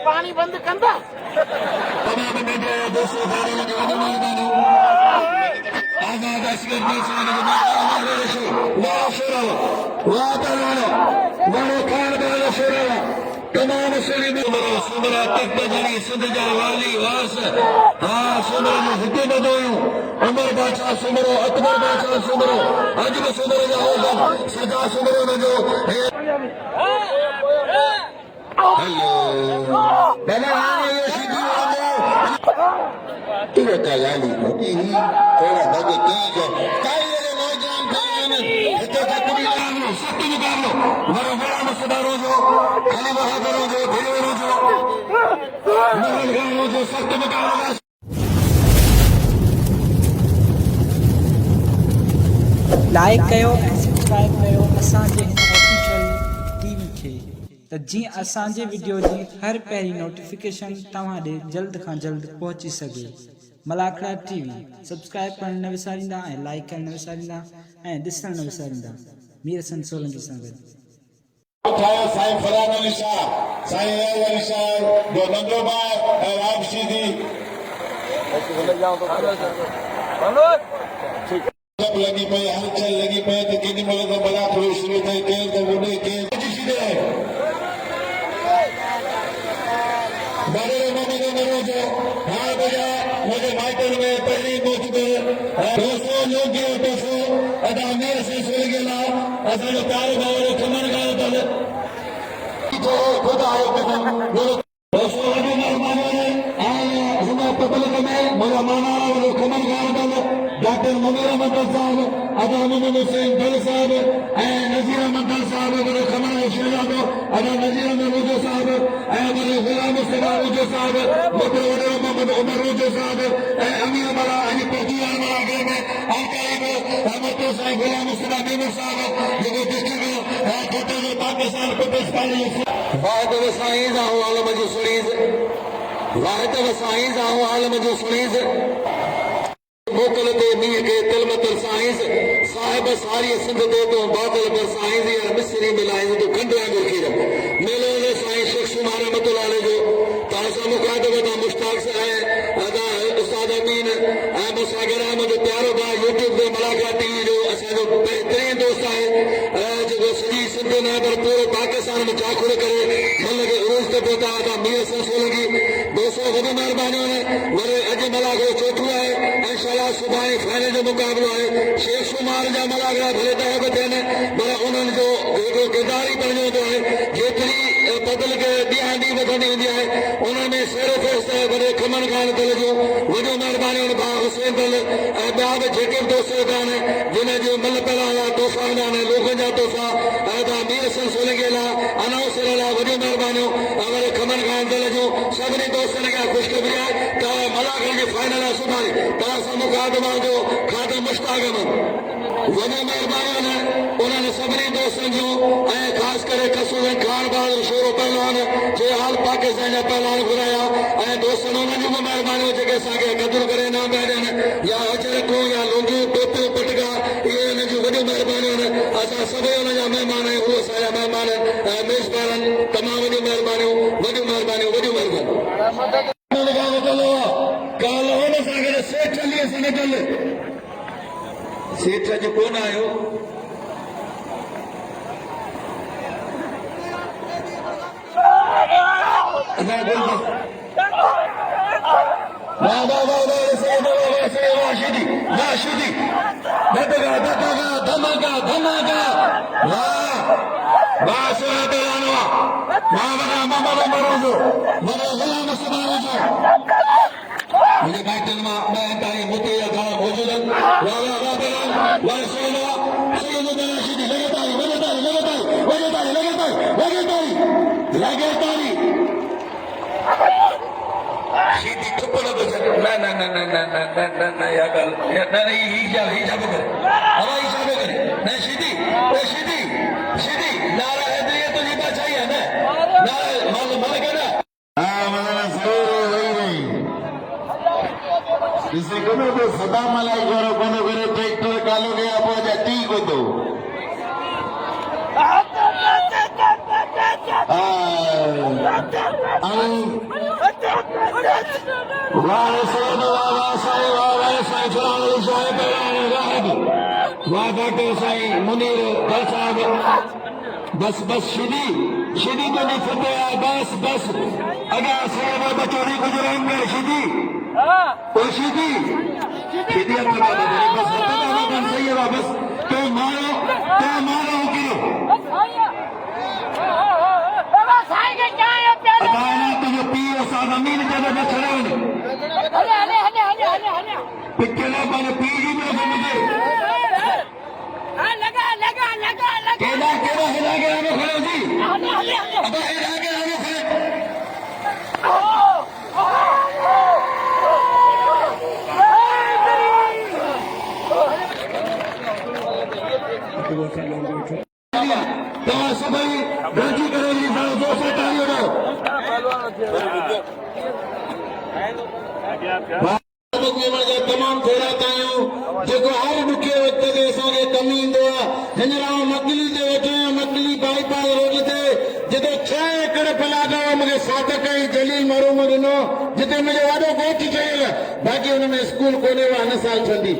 पानी बंद कंदा तमाम मीडिया दोस्तों सारे लगे आजाद असगर देशों ने वाह शुरू वाह तराना वाह खान वाला शुरू तमाम मुस्लिम सुमरा तक जनी सिंध जा वाली वास हाँ सुमरा ने हुकूमत दोयूं उमर बादशाह सुमरो अकबर बादशाह सुमरो अज भी सुमरो जा होगा सजा सुमरो न जो हेलो बना ये सीधी तू बता यानी होती ही थोड़ा दगे तेज काई वाले नौजवान भाई ने इतना तक भी लो सत्य निकाल लो मरो गुलाम सदा रोजो खाली बहादुर रोजो भेड़ो रोजो मरो गुलाम रोजो सत्य निकाल लो लाइक कयो ऐं सब्सक्राइब कयो असांजे हिन ऑफिशियल टीवी खे त जीअं असांजे वीडियो जी हर पहिरीं नोटिफिकेशन तव्हां ॾे जल्द खां जल्द पहुची सघे। मलाखड़ा टीवी सब्सक्राइब करण न विसारींदा ऐं लाइक करण न विसारींदा ऐं ॾिसण न विसारींदा। मीर हसन सोलंकी सां गॾु उठाओ साईं फरान अली शाह साईं अली शाह जो नंदो भाई ऐं वापसी दी सब लगी पे हलचल लगी पे तो केडी महिल तो बड़ा थोड़ी शुरू थे केर तो वॾे केर सीधे बड़े मोहम्मद मरोजो हाँ बजा मुझे माइकल में पहली मौजूद दोस्तों योग्य दोस्तों अदा मीर से सुन गेला असल प्यारे भावर खमन का दल जो खुदा है कसम दोस्तों अभी मेहमानों ने आया हुमा पब्लिक में मेरा माना वो खमन का दल डॉक्टर मुनीर अहमद साहब अदा मोहम्मद हुसैन दल साहब नजीर अहमद दल साहब मेरे खमन शेरा दो अदा नजीर अहमद रोजो साहब मेरे गुलाम सदा रोजो साहब मेरे वडे मोहम्मद उमर रोजो साहब अमीर बड़ा अली पटियाल वाला गेम में आकाइब अहमद साहब गुलाम सदा मेमर साहब जो डिस्ट्रिक्ट कोटा में पाकिस्तान पीपल्स पार्टी वाहिद वसाइज आलम जो सुनीज वाहिद वसाइज आलम जो सुनीज मोकल ते मीह के तिलमतल साइंस साहिब सारी सिंध दे तो बादल पर साइंस या मिस्री मिलाइंस तो खंडवा गुरखीर मेलो ने साइंस शेख सुमार रहमतुल्लाह अलैह जो तासा मुकादमे दा मुश्ताक से है अदा उस्ताद अमीन मुसागर अहमद प्यारो भाई यूट्यूब दे मलाका टीवी जो असा जो बेहतरीन दोस्त है जो सजी सिंध ने पर पूरे पाकिस्तान में चाखुड़ करे मन के उरूज ते पहुंचा अदा मीर हसन सोलंकी दोस्तों वॾी महिरबानी ने वरे अज मलाको चौथो है इंशाल्लाह सुबह फाइनल जो मुकाबलो है शेख शुमार जा मलागरा भले दह थियनि पर उन्हनि जो जेको किरदार ई बणियो थो है जेतिरी बदल के ॾींहं ॾींहुं वधंदी वेंदी आहे उन्हनि में शेर फेस वॾे खमन खान दल जो वॾो महिरबानी भाउ हुसैन दल ऐं ॿिया बि जेके बि दोस्त वेठा आहिनि जिन जो मल पहिरां जा तोहफ़ा हूंदा आहिनि लोकनि जा तोहफ़ा ऐं तव्हां मीर हसन सोलंकी लाइ अनाउंसर लाइ वॾियूं महिरबानियूं वॾे खमन खान दल जूं सभिनी दोस्तनि खे ख़ुशख़बरी आहे त मलाखड़ जी फाइनल आहे सुभाणे तव्हां सां मुकादमा जो खाधो मुश्ताक वॾी महिरबानी ने उन्हनि सभिनी दोस्तनि जूं ऐं ख़ासि करे खसूदन खान बहादुर शोरो पहलवान जे हाल पाकिस्तान जा पहलवान घुराया ऐं दोस्तनि उन्हनि जूं बि महिरबानियूं जेके असांखे क़दुरु करे इनाम पिया ॾियनि या अजरकूं या लुंगियूं टोपियूं पटका इहे हिन जूं वॾियूं महिरबानियूं आहिनि असां सभई हुन जा महिमान आहियूं उहे असांजा महिमान ऐं मेज़बान तमामु वॾियूं महिरबानियूं वॾियूं महिरबानियूं वॾियूं महिरबानियूं कालो हुन सां गॾु सेठ अलीअ सां गॾु सेठ जो कोन आयो धमाका धमाका वाह वाह सोना बेलानवा वाह वाह मोहम्मद मरोजो मरो गुलाम सदा रोजो मुझे बैठन में मैं तारी मोती या गाना मौजूद है वाह वाह वाह बेलान वाह सोना सोना बेलान सीधी लगातारी लगातारी लगातारी लगातारी लगातारी लगातारी लगातारी सीधी चुप न बस ना ना ना ना ना ना ना ना ना या गल ना ना ही जाबे करे हवा ही जाबे करे ना सीधी ओ सीधी सीधी नारा हैदरी तो जी बात चाहिए ना नारा मान मान के ना हां मतलब जरूर वही वही इसे कोनो तो सदा मलाई करो कोनो करे ट्रैक्टर कालो गया पहुंचा टी को तो वाह साईं वाह साईं वाह साईं फलाण अली साहिब वाह डॉक्टर साईं मुनीर भल साहब बस बस शिदी शिदी तो नहीं फटे बस बस अगर साहब बचोरी गुजरान में शिदी ओ शिदी शिदी अपना बस बस सही है बस तो मारो किलो अदाना तुझे पीओ सादा मीन जगह में खड़े पिछले वाले पी जी में मुझे केला हिला के आगे खड़े जी अब हिला के आगे खड़े तो सभी गलती करेगी दो से तालियों तमाम थोड़ा तायूं जो हर मुख्य वक्त ते असांखे कमी ईंदो आहे हिनरां मकली ते वेठो आहियां मकली बाईपास रोड ते जिते 6 एकड़ प्लाट हुआ मूंखे सादक ऐं जलील मरूम ॾिनो जिते मुंहिंजो वॾो ॻोठु ठहियल बाक़ी हुन में स्कूल कोन्हे हिन साल छॾी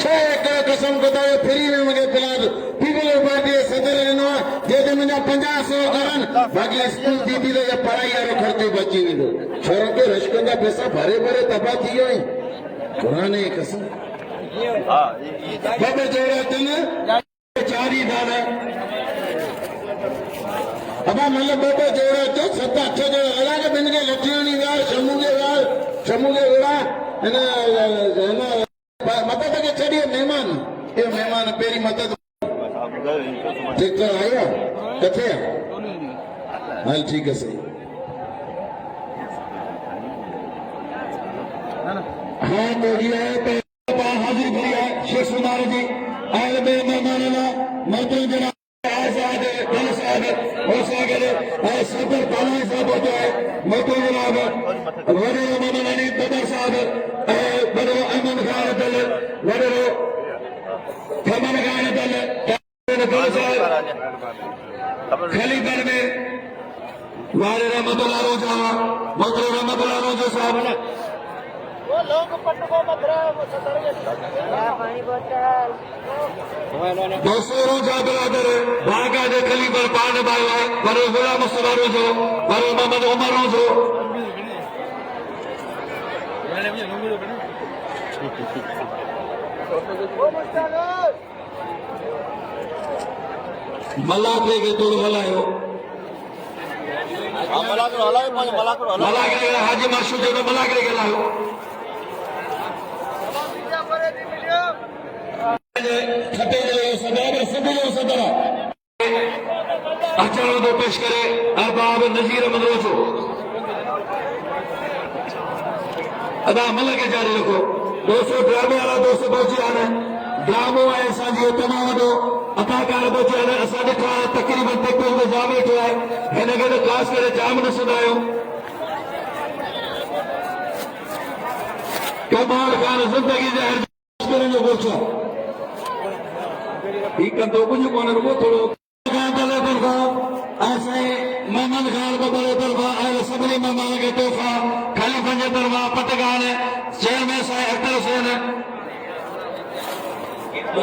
6 एकड़ कसम खुदा फ्री में मूंखे प्लाट पीपल पार्टी सदर ॾिनो आहे जंहिंते मुंहिंजा 50-100 घरनि बाक़ी स्कूल दीदी त पढ़ाई वारो ख़र्चो बची वेंदो छोरनि खे रशकनि जा पैसा भरे भरे तबाह थी वियो आहिनि पुराने कसम ॿ जोड़ा अथनि 4 ई दादा अबा मतलब 2 जोड़ा अचो 7-8 जोड़ा अलाए ॿिनि खे लठियाणी ॻाल्हि शमू खे विड़ा हिन मदद खे छॾियो महिमान इहो महिमान पहिरीं मदद ठीक आयो किथे हल ठीक है सही हाँ तो ये हाजिर भरी है शेख सुनार जी आयल में मेहमानों मोहतरम जनाब आजाद भल साहब हो सागर सदर पालानी साहब होते हैं मोहतरम जनाब वडो मोहम्मद बदर साहब वडो अहमद खान दल वडो फमन खान दल खलीफर में वाले रहमतुल्लाह रोजा मोहतरम रहमतुल्लाह रोजा साहब दोस्तों रोजा बिरादर बागा दे खलीफर पान भाई वरो गुलाम मुस्तफा रोजो वरो मोहम्मद उमर रोजो मलाके के तोड़ हलायो मलाके हाजी माशू जो मलाके के लायो खटे जो सदर सभी जो सदर अचनो तो पेश करे अरबाब नजीर मदरोजो अदा मल के जारी रखो दोस्तों ड्रामे वाला दोस्त पहुंची आने ड्रामो है असांजी तमामु वॾो अदाकार पहुची आने असां ॾिठा तक़रीबन तकबीर में जाम वेठो आहे हिन खे त ख़ासि करे जाम ॾिसंदा आहियूं कमाल ख़ान ज़िंदगी जे हर मुश्किल जो ॻोठो ही कंदो कुझु कोन्हे रुॻो थोरो मोहम्मद खान बदल तरफ़ा आयल सभिनी महिमान खे तोहफ़ा ख़लीफ़नि जे तरफ़ा पटगान चेयरमैन साहिब अख्तर हुसैन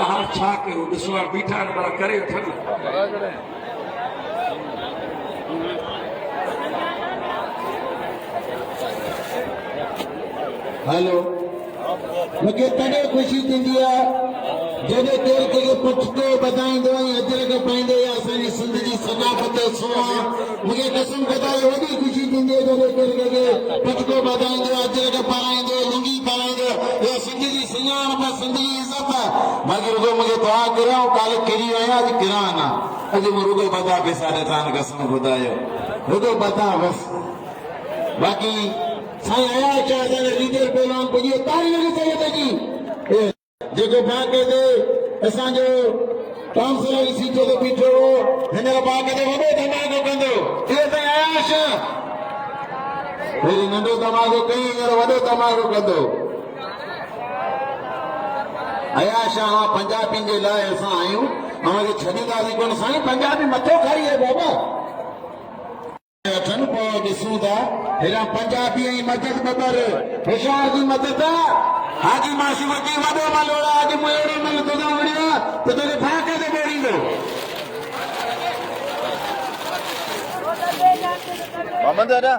हार छा कयूं ॾिसो हाणे बीठा आहिनि पर करे वठनि हेलो मूंखे तॾहिं ख़ुशी थींदी आहे जॾहिं केरु कंहिंखे पुठितो ॿधाईंदो ऐं अजरक पाईंदो या असांजी सिंध जी सक़ाफ़त सुवां मूंखे कसम खुदा जी वॾी ख़ुशी थींदी आहे जॾहिं केरु कंहिंखे पुठितो ॿधाईंदो अजरक पाराईंदो लुंगी पाराईंदो इहा सिंध जी सुञाणप सिंध जी इज़त बाक़ी रुॻो मूंखे दुआ करियो काल्ह किरी आहियां अॼु किरां न अॼु मूं रुॻो ॿधा पैसा ॾिठा आहिनि कसम खुदा जो रुॻो ॿधा बसि बाक़ी साईं आया शाह असांजे लीडर पहलवान पुॼी तारी लॻी सघे थी जी जेको बाक़े ते असांजो काउंसलर जी सीट ते बीठो हो हिन बाक़े ते वॾो धमाको कंदो इहो साईं आयाश पहिरीं नंढो धमाको कई हींअर वॾो धमाको कंदो आयाश हा पंजाबी जे लाइ असां आहियूं असांखे छॾींदासीं कोन साईं पंजाबी मथो खाई आहे बाबा ॾिसूं था हेॾा पंजाबी ऐं मदद बबर होशियार जी मदद हाजी मासी वठी वॾो मलोड़ा अॼु मूं अहिड़ो मल तोॾां वणियो त तोखे फाके ते ॿोड़ींदो मोहम्मद दादा